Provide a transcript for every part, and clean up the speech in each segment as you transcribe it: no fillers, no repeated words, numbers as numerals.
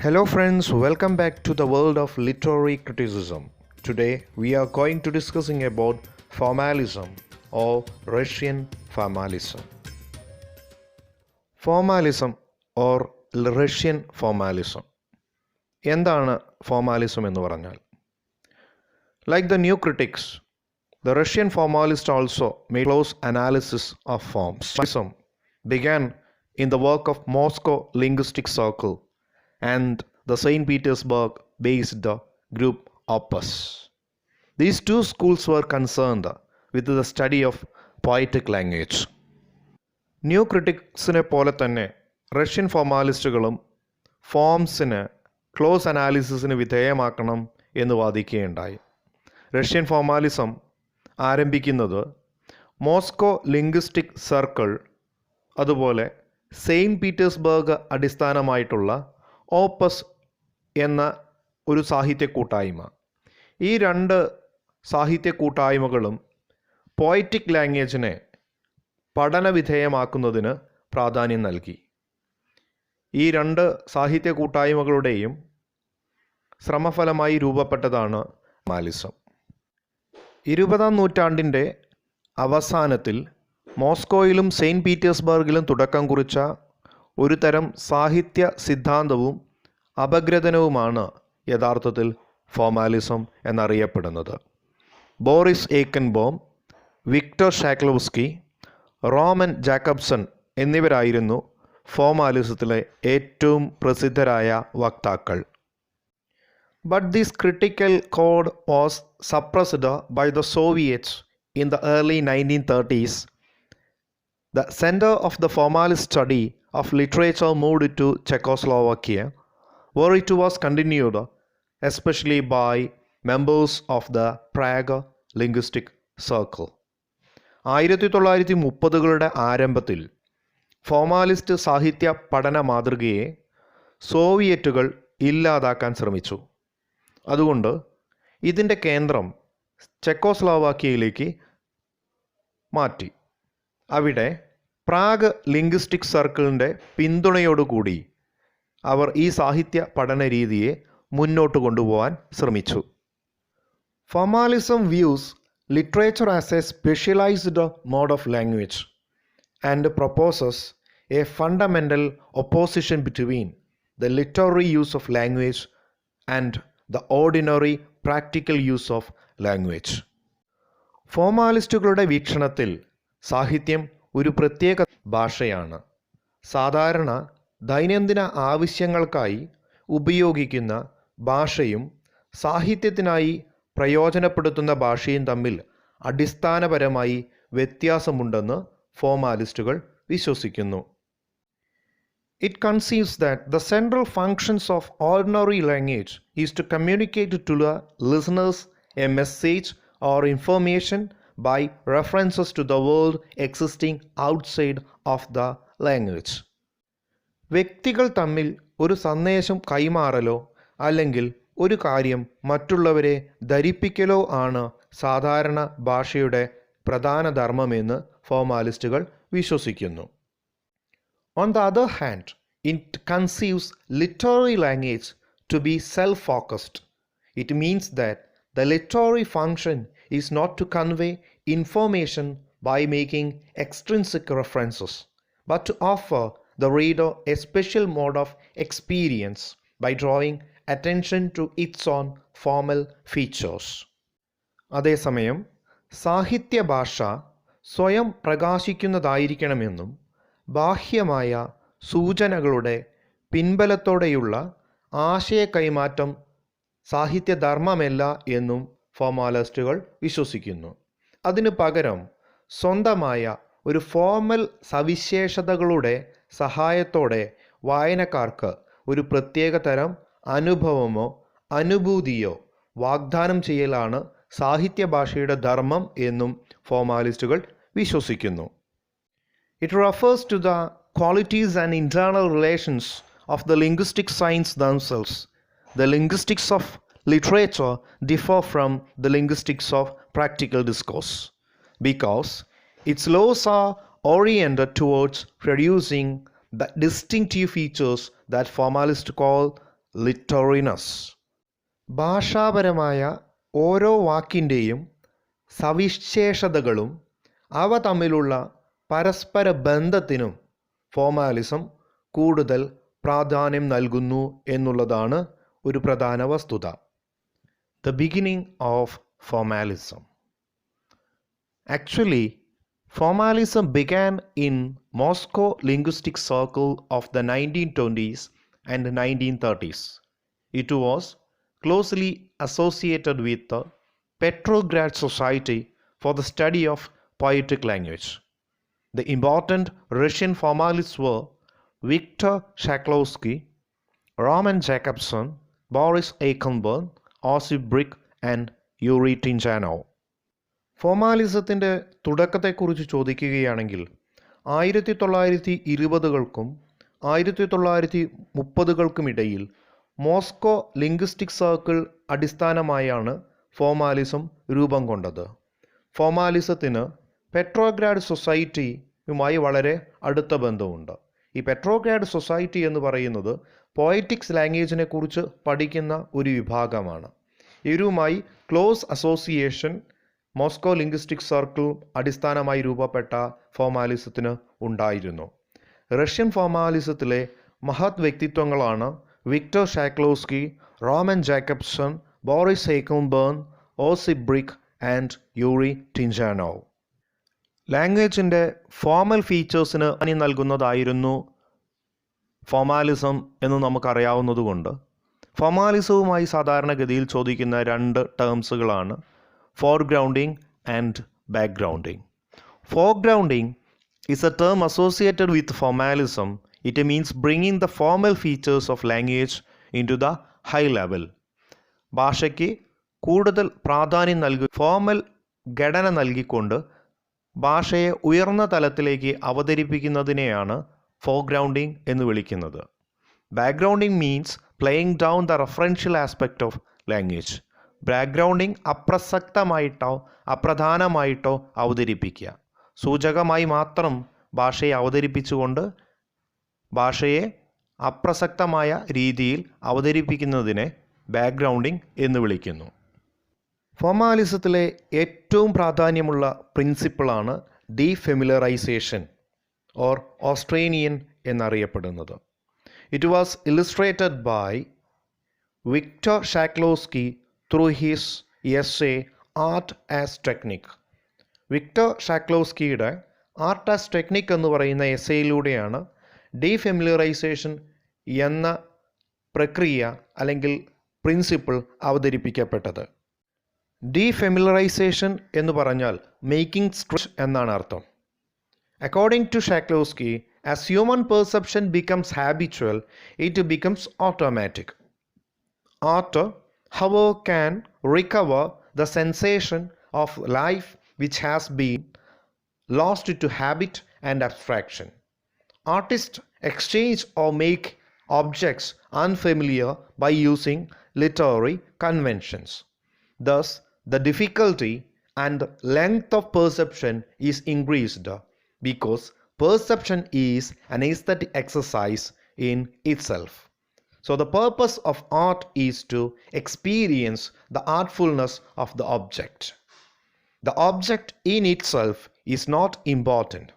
Hello friends, welcome back to the world of literary criticism. Today we are going to discussing about formalism or Russian formalism. Formalism or Russian formalism. എന്താണ് formalism എന്ന് പറഞ്ഞാൽ? Like the new critics, the Russian formalists also made close analysis of forms. Formalism began in the work of Moscow linguistic circle and the St. Petersburg based group Opus. These two schools were concerned with the study of poetic language. New ക്രിറ്റിക്സിനെ പോലെ തന്നെ Russian ഫോർമാലിസ്റ്റുകളും ഫോംസിന് close അനാലിസിസിന് വിധേയമാക്കണം എന്ന് വാദിക്കുകയുണ്ടായി. Russian formalism ആരംഭിക്കുന്നത് Moscow linguistic circle അതുപോലെ saint Petersburg അടിസ്ഥാനമായിട്ടുള്ള opus എന്ന ഒരു സാഹിത്യ കൂട്ടായ്മ. ഈ രണ്ട് സാഹിത്യ കൂട്ടായ്മകളും പോയറ്റിക് ലാംഗ്വേജിനെ പഠനവിധേയമാക്കുന്നതിന് പ്രാധാന്യം നൽകി. ഈ രണ്ട് സാഹിത്യ കൂട്ടായ്മകളുടെയും ശ്രമഫലമായി രൂപപ്പെട്ടതാണ് ഫോർമാലിസം. 20-ാം നൂറ്റാണ്ടിൻ്റെ അവസാനത്തിൽ മോസ്കോയിലും സെയിൻറ്റ് പീറ്റേഴ്സ്ബർഗിലും തുടക്കം കുറിച്ച ഒരു തരം സാഹിത്യ സിദ്ധാന്തവും അപഗ്രഥനവുമാണ് യഥാർത്ഥത്തിൽ ഫോർമാലിസം എന്നറിയപ്പെടുന്നത്. ബോറിസ് ഏക്കൻബോം, വിക്ടർ ഷാക്ലോവ്സ്കി, റോമൻ ജാക്കബ്സൺ എന്നിവരായിരുന്നു ഫോർമാലിസത്തിലെ ഏറ്റവും പ്രസിദ്ധരായ വക്താക്കൾ. But this critical code was suppressed by the Soviets in the early 1930s. The center of the formalist study of literature moved to Czechoslovakia, where it was continued especially by members of the Prague linguistic circle. 1930കളുടെ ആരംഭത്തിൽ ഫോർമാലിസ്റ്റ് സാഹിത്യ പഠന മാതൃകയെ സോവിയറ്റുകൾ ഇല്ലാതാക്കാൻ ശ്രമിച്ചു. അതുകൊണ്ട് ഇതിൻ്റെ കേന്ദ്രം ചെക്കോസ്ലോവാക്യയിലേക്ക് മാറ്റി. അവിടെ പ്രാഗ് ലിംഗ്വിസ്റ്റിക് സർക്കിളിൻ്റെ പിന്തുണയോടുകൂടി അവർ ഈ സാഹിത്യ പഠന രീതിയെ മുന്നോട്ട് കൊണ്ടുപോകാൻ ശ്രമിച്ചു. Formalism views literature as a specialised mode of language and proposes a fundamental opposition between the literary use of language and the ordinary practical use of language. ഫോർമാലിസ്റ്റുകളുടെ വീക്ഷണത്തിൽ സാഹിത്യം ഒരു പ്രത്യേക ഭാഷയാണ്. സാധാരണ ദൈനംദിന ആവശ്യങ്ങൾക്കായി ഉപയോഗിക്കുന്ന ഭാഷയും സാഹിത്യത്തിനായി പ്രയോജനപ്പെടുത്തുന്ന ഭാഷയും തമ്മിൽ അടിസ്ഥാനപരമായി വ്യത്യാസമുണ്ടെന്ന് ഫോർമാലിസ്റ്റുകൾ വിശ്വസിക്കുന്നു. It conceives that the central functions of ordinary language is to communicate to the listeners a message or information by references to the world existing outside of the language. വ്യക്തികൾ തമ്മിൽ ഒരു സന്ദേശം കൈമാറലോ അല്ലെങ്കിൽ ഒരു കാര്യം മറ്റുള്ളവരെ ധരിപ്പിക്കലോ ആണ് സാധാരണ ഭാഷയുടെ പ്രധാന ധർമ്മമെന്ന് ഫോർമാലിസ്റ്റുകൾ വിശ്വസിക്കുന്നു. On the other hand, it conceives literary language to be self-focused. It means that the literary function is not to convey information by making extrinsic references, but to offer the reader a special mode of experience by drawing attention to its own formal features. അതേസമയം സാഹിത്യ ഭാഷ സ്വയം പ്രകാശിക്കുന്നതായിരിക്കണമെന്നും ബാഹ്യമായ സൂചനകളുടെ പിൻബലത്തോടെയുള്ള ആശയ കൈമാറ്റം സാഹിത്യധർമ്മമല്ല എന്നും ഫോർമാലിസ്റ്റുകൾ വിശ്വസിക്കുന്നു. അതിനു പകരം സ്വന്തമായ ഒരു ഫോർമൽ സവിശേഷതകളുടെ സഹായത്തോടെ വായനക്കാർക്ക് ഒരു പ്രത്യേക തരം അനുഭവമോ അനുഭൂതിയോ വാഗ്ദാനം ചെയ്യലാണ് സാഹിത്യ ഭാഷയുടെ ധർമ്മം എന്നും ഫോർമാലിസ്റ്റുകൾ വിശ്വസിക്കുന്നു. It refers to the qualities and internal relations of the linguistic signs themselves. The linguistics of literature differ from the linguistics of practical discourse because its laws are oriented towards producing the distinctive features that formalists call literaryness. ഭാഷാപരമായ ഓരോ വാക്കിൻ്റെയും സവിശേഷതകളും അവ തമ്മിലുള്ള പരസ്പര ബന്ധത്തിനും formalism കൂടുതൽ പ്രാധാന്യം നൽകുന്നു എന്നുള്ളതാണ് ഒരു പ്രധാന വസ്തുത. The beginning of formalism. Actually, formalism began in Moscow linguistic circle of the 1920s and 1930s. It was closely associated with the Petrograd Society for the Study of Poetic Language. The important Russian formalists were Viktor Shklovsky, Roman Jakobson, Boris Eichelberg, Osip Brick and Yuri Tinjanov. ഫോർമാലിസത്തിൻ്റെ തുടക്കത്തെക്കുറിച്ച് ചോദിക്കുകയാണെങ്കിൽ 1920-കൾക്കും 1930-കൾക്കുമിടയിൽ Moscow linguistic circle അടിസ്ഥാനമായാണ് formalism രൂപം കൊണ്ടത്. ഫോർമാലിസത്തിന് Petrograd സൊസൈറ്റിയുമായി വളരെ അടുത്ത ബന്ധമുണ്ട്. ഈ Petrograd society എന്ന് പറയുന്നത് poetics ലാംഗ്വേജിനെ കുറിച്ച് പഠിക്കുന്ന ഒരു വിഭാഗമാണ്. ഇവരുമായി close association Moscow linguistic circle അടിസ്ഥാനമായി രൂപപ്പെട്ട ഫോർമാലിസത്തിന് ഉണ്ടായിരുന്നു. റഷ്യൻ ഫോർമാലിസത്തിലെ മഹത് വ്യക്തിത്വങ്ങളാണ് Victor Shklovsky, Roman Jakobson, Boris എയ്ക്കൽബേർഗ്, Osip Brik and Yuri Tynyanov. ലാംഗ്വേജിൻ്റെ ഫോർമൽ ഫീച്ചേഴ്സിന് നൽകുന്നതായിരുന്നു ഫോർമാലിസം എന്ന് നമുക്കറിയാവുന്നതുകൊണ്ട് ഫോർമാലിസവുമായി സാധാരണഗതിയിൽ ചോദിക്കുന്ന രണ്ട് ടേംസുകളാണ് foregrounding and backgrounding. Foregrounding is a term associated with formalism. It means bringing the formal features of language into the high level. ഭാഷയ്ക്ക് കൂടുതൽ പ്രാധാന്യം ഫോർമൽ ഘടന നൽകിക്കൊണ്ട് ഭാഷയെ ഉയർന്ന തലത്തിലേക്ക് അവതരിപ്പിക്കുന്നതിനെയാണ് ഫോർഗ്രൗണ്ടിങ് എന്ന് വിളിക്കുന്നത്. Backgrounding means playing down the referential aspect of language. Backgrounding അപ്രസക്തമായിട്ടോ അപ്രധാനമായിട്ടോ അവതരിപ്പിക്കുക. സൂചകമായി മാത്രം ഭാഷയെ അവതരിപ്പിച്ചുകൊണ്ട് ഭാഷയെ അപ്രസക്തമായ രീതിയിൽ അവതരിപ്പിക്കുന്നതിനെ ബാക്ക്ഗ്രൗണ്ടിങ് എന്ന് വിളിക്കുന്നു. ഫോർമാലിസത്തിലെ ഏറ്റവും പ്രാധാന്യമുള്ള പ്രിൻസിപ്പിളാണ് ഡീഫെമിലറൈസേഷൻ ഓർ ഓസ്ട്രേനിയൻ എന്നറിയപ്പെടുന്നത്. It was illustrated by Victor Shklovsky through his essay art as technique. Victor ഷാക്ലോസ്കിയുടെ ആർട്ട് ആസ് ടെക്നിക് എന്ന് പറയുന്ന എസ്സേയിലൂടെയാണ് ഡീഫെമിലറൈസേഷൻ എന്ന പ്രക്രിയ അല്ലെങ്കിൽ പ്രിൻസിപ്പിൾ അവതരിപ്പിക്കപ്പെട്ടത്. ഡീഫെമിലറൈസേഷൻ എന്ന് പറഞ്ഞാൽ മേക്കിംഗ് സ്ട്രെച്ച് എന്നാണ് അർത്ഥം. According to Shklovsky, as human perception becomes habitual, it becomes automatic. Art, however, can recover the sensation of life which has been lost to habit and abstraction. Artists exchange or make objects unfamiliar by using literary conventions. Thus, the difficulty and length of perception is increased because perception is an aesthetic exercise in itself. So the purpose of art is to experience the artfulness of the object. The object in itself is not important.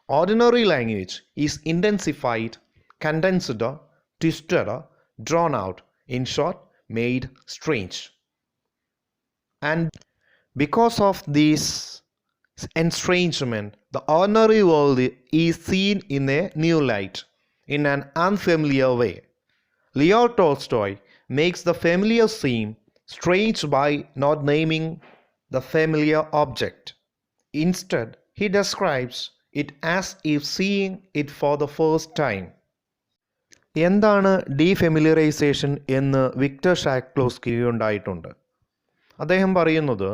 Ordinary language is intensified, condensed, twisted, drawn out, in short, made strange. And because of this estrangement, the ordinary world is seen in a new light, in an unfamiliar way. Leo Tolstoy makes the familiar seem strange by not naming the familiar object. Instead, he describes it as if seeing it for the first time. എന്താണ് ഡീഫെമിലറൈസേഷൻ എന്ന് Victor ഷാക്ലോസ്കി ഉണ്ടായിട്ടുണ്ട്. അദ്ദേഹം പറയുന്നത്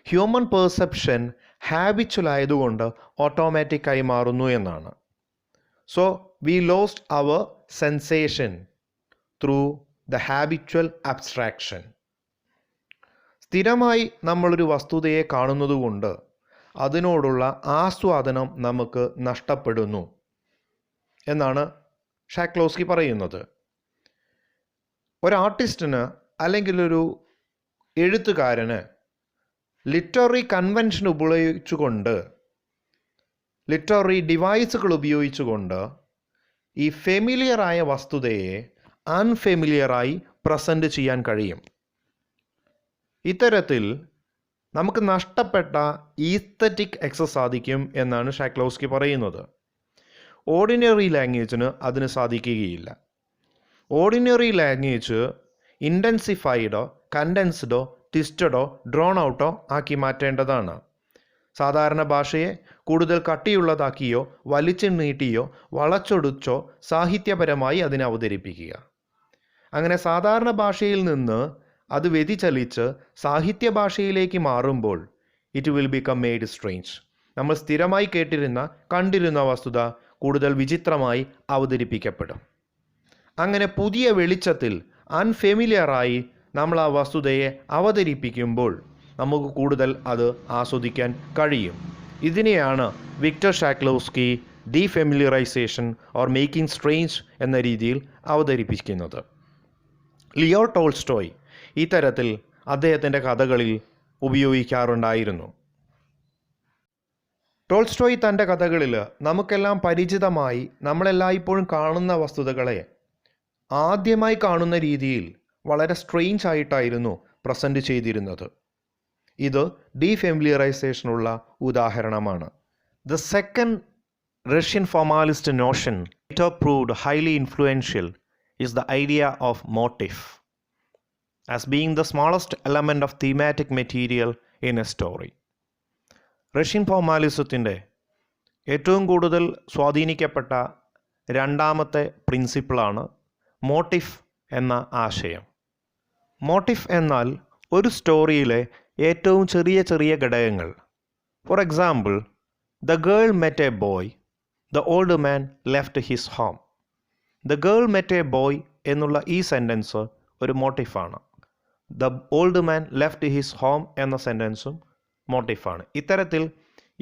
human perception habitual ആയതുകൊണ്ട് ഓട്ടോമാറ്റിക്കായി മാറുന്നു എന്നാണ്. So we lost our sensation through the habitual abstraction. സ്ഥിരമായി നമ്മളൊരു വസ്തുതയെ കാണുന്നതുകൊണ്ട് അതിനോടുള്ള ആസ്വാദനം നമുക്ക് നഷ്ടപ്പെടുന്നു എന്നാണ് ഷാക്ലോസ്കി പറയുന്നത്. ഒരു ആർട്ടിസ്റ്റിന് അല്ലെങ്കിൽ ഒരു എഴുത്തുകാരന് ലിറ്റററി കൺവെൻഷൻ ഉപയോഗിച്ചുകൊണ്ട്, ലിറ്റററി ഡിവൈസുകൾ ഉപയോഗിച്ചുകൊണ്ട് ഈ ഫെമിലിയറായ വസ്തുതയെ അൺഫെമിലിയറായി പ്രസൻറ്റ് ചെയ്യാൻ കഴിയും. ഇത്തരത്തിൽ നമുക്ക് നഷ്ടപ്പെട്ട ഈസ്തറ്റിക് എക്സസ് സാധിക്കും എന്നാണ് ഷാക്ലോസ്കി പറയുന്നത്. ഓർഡിനറി ലാംഗ്വേജിന് അതിന് സാധിക്കുകയില്ല. ഓർഡിനറി ലാംഗ്വേജ് ഇൻറ്റൻസിഫൈഡോ കണ്ടൻസ്ഡോ ട്വിസ്റ്റഡോ ഡ്രോൺ ഔട്ടോ ആക്കി മാറ്റേണ്ടതാണ്. സാധാരണ ഭാഷയെ കൂടുതൽ കട്ടിയുള്ളതാക്കിയോ വലിച്ചു നീട്ടിയോ വളച്ചൊടിച്ചോ സാഹിത്യപരമായി അതിനെ അവതരിപ്പിക്കുക. അങ്ങനെ സാധാരണ ഭാഷയിൽ നിന്ന് അത് വ്യതിചലിച്ച് സാഹിത്യ ഭാഷയിലേക്ക് മാറുമ്പോൾ it will become made strange. നമ്മൾ സ്ഥിരമായി കണ്ടിരുന്ന വസ്തുത കൂടുതൽ വിചിത്രമായി അവതരിപ്പിക്കപ്പെടും. അങ്ങനെ പുതിയ വെളിച്ചത്തിൽ അൺഫെമിലിയറായി നമ്മൾ ആ വസ്തുതയെ അവതരിപ്പിക്കുമ്പോൾ നമുക്ക് കൂടുതൽ അത് ആസ്വദിക്കാൻ കഴിയും. ഇതിനെയാണ് വിക്ടർ ഷാക്ലോസ്കി ഡീഫെമിലിയറൈസേഷൻ ഓർ മേക്കിംഗ് സ്ട്രേഞ്ച് എന്ന രീതിയിൽ അവതരിപ്പിക്കുന്നത്. ലിയോ ടോൾസ്റ്റോയ് ഇത്തരത്തിൽ അദ്ദേഹത്തിൻ്റെ കഥകളിൽ ഉപയോഗിക്കാറുണ്ടായിരുന്നു. ടോൾസ്റ്റോയ് തൻ്റെ കഥകളിൽ നമുക്കെല്ലാം പരിചിതമായി നമ്മളെല്ലായ്പ്പോഴും കാണുന്ന വസ്തുതകളെ ആദ്യമായി കാണുന്ന രീതിയിൽ വളരെ സ്ട്രെയിഞ്ച് ആയിട്ടായിരുന്നു പ്രസൻറ്റ് ചെയ്തിരുന്നത്. ഇത് ഡീഫെമിലിയറൈസേഷനുള്ള ഉദാഹരണമാണ്. The second Russian formalist notion later proved highly influential is the idea of motif as being the smallest element of thematic material in a story. Russian ഫോർമാലിസത്തിൻ്റെ ഏറ്റവും കൂടുതൽ സ്വാധീനിക്കപ്പെട്ട രണ്ടാമത്തെ പ്രിൻസിപ്പിളാണ് മോട്ടിഫ് എന്ന ആശയം. മോട്ടിഫ് എന്നാൽ ഒരു സ്റ്റോറിയിലെ ഏറ്റവും ചെറിയ ചെറിയ ഘടകങ്ങൾ. For example, the girl met a boy, the old man left his home. The girl met a boy എന്നുള്ള ഈ സെൻറ്റൻസ് ഒരു മോട്ടിഫാണ്. The old man left his home എന്ന സെൻറ്റൻസും മോട്ടിഫാണ്. ഇത്തരത്തിൽ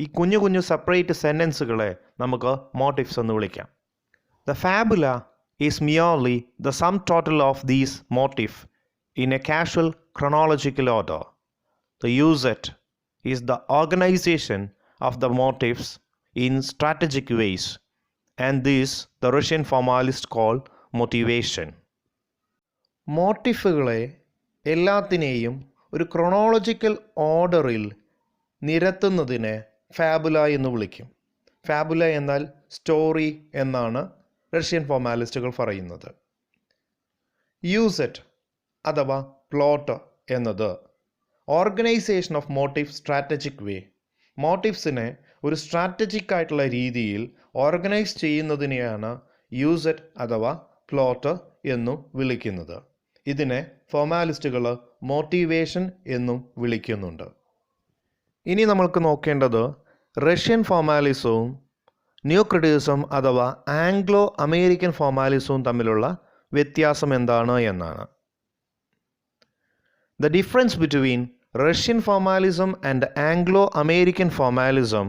ഈ കുഞ്ഞു കുഞ്ഞു സെപ്പറേറ്റ് സെൻറ്റൻസുകളെ നമുക്ക് മോട്ടിഫ്സ് എന്ന് വിളിക്കാം. The fabula is merely the sum total of these motifs in a casual chronological order. The usage is the organization of the motifs in strategic ways, and this the Russian formalists call motivation. മോട്ടിഫുകളെ എല്ലാത്തിനെയും ഒരു chronological ഓർഡറിൽ നിരത്തുന്നതിനെ ഫാബുല എന്ന് വിളിക്കും. ഫാബുല എന്നാൽ story എന്നാണ് Russian ഫോർമാലിസ്റ്റുകൾ പറയുന്നത്. യൂസറ്റ് അഥവാ plot എന്നത് ഓർഗനൈസേഷൻ ഓഫ് മോട്ടീവ് സ്ട്രാറ്റജിക് വേ. മോട്ടീവ്സിനെ ഒരു സ്ട്രാറ്റജിക് ആയിട്ടുള്ള രീതിയിൽ ഓർഗനൈസ് ചെയ്യുന്നതിനെയാണ് യൂസറ്റ് അഥവാ പ്ലോട്ട് എന്നും വിളിക്കുന്നത്. ഇതിനെ ഫോർമാലിസ്റ്റുകൾ മോട്ടിവേഷൻ എന്നും വിളിക്കുന്നുണ്ട്. ഇനി നമ്മൾക്ക് നോക്കേണ്ടത് റഷ്യൻ ഫോർമാലിസവും ന്യൂ ക്രിറ്റിസിസം അഥവാ ആംഗ്ലോ അമേരിക്കൻ ഫോർമാലിസവും തമ്മിലുള്ള വ്യത്യാസം എന്താണ് എന്നാണ്. The difference between Russian formalism and Anglo American formalism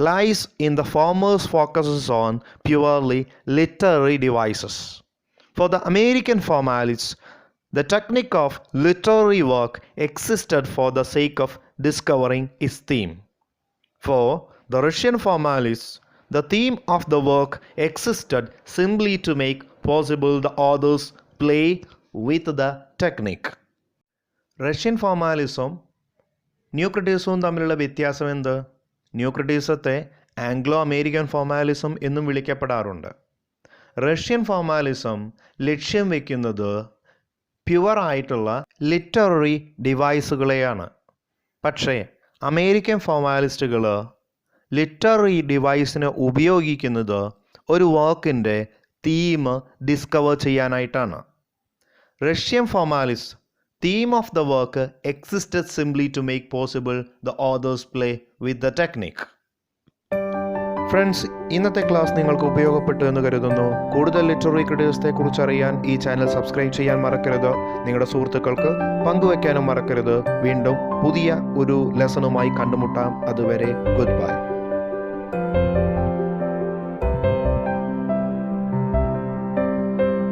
lies in the former's focuses on purely literary devices. For the American formalist the technique of literary work existed for the sake of discovering its theme. For the Russian formalists, the theme of the work existed simply to make possible the author's play with the technique. Russian ഫോർമാലിസവും new ക്രിറ്റിസിസവും തമ്മിലുള്ള വ്യത്യാസം എന്ത്? New ക്രിറ്റിസിസത്തെ Anglo American formalism എന്നും വിളിക്കപ്പെടാറുണ്ട്. Russian formalism ലക്ഷ്യം വയ്ക്കുന്നത് പ്യുവറായിട്ടുള്ള ലിറ്റററി ഡിവൈസുകളെയാണ്. പക്ഷേ അമേരിക്കൻ ഫോർമാലിസ്റ്റുകൾ ലിറ്റററി ഡിവൈസിനെ ഉപയോഗിക്കുന്നത് ഒരു വർക്കിൻ്റെ തീം ഡിസ്കവർ ചെയ്യാനായിട്ടാണ്. Russian formalist theme of the work existed simply to make possible the author's play with the technique. Friends, ഇന്നത്തെ ക്ലാസ് നിങ്ങൾക്ക് ഉപയോഗപ്പെട്ടു എന്ന് കരുതുന്നു. കൂടുതൽ ലിറ്റററി ക്രിറ്റിസിസത്തെ കുറിച്ച് അറിയാൻ ഈ ചാനൽ സബ്സ്ക്രൈബ് ചെയ്യാൻ മറക്കരുത്. നിങ്ങളുടെ സുഹൃത്തുക്കൾക്ക് പങ്കുവയ്ക്കാനും മറക്കരുത്. വീണ്ടും പുതിയ ഒരു ലെസണുമായി കണ്ടുമുട്ടാം. അതുവരെ ഗുഡ് ബൈ.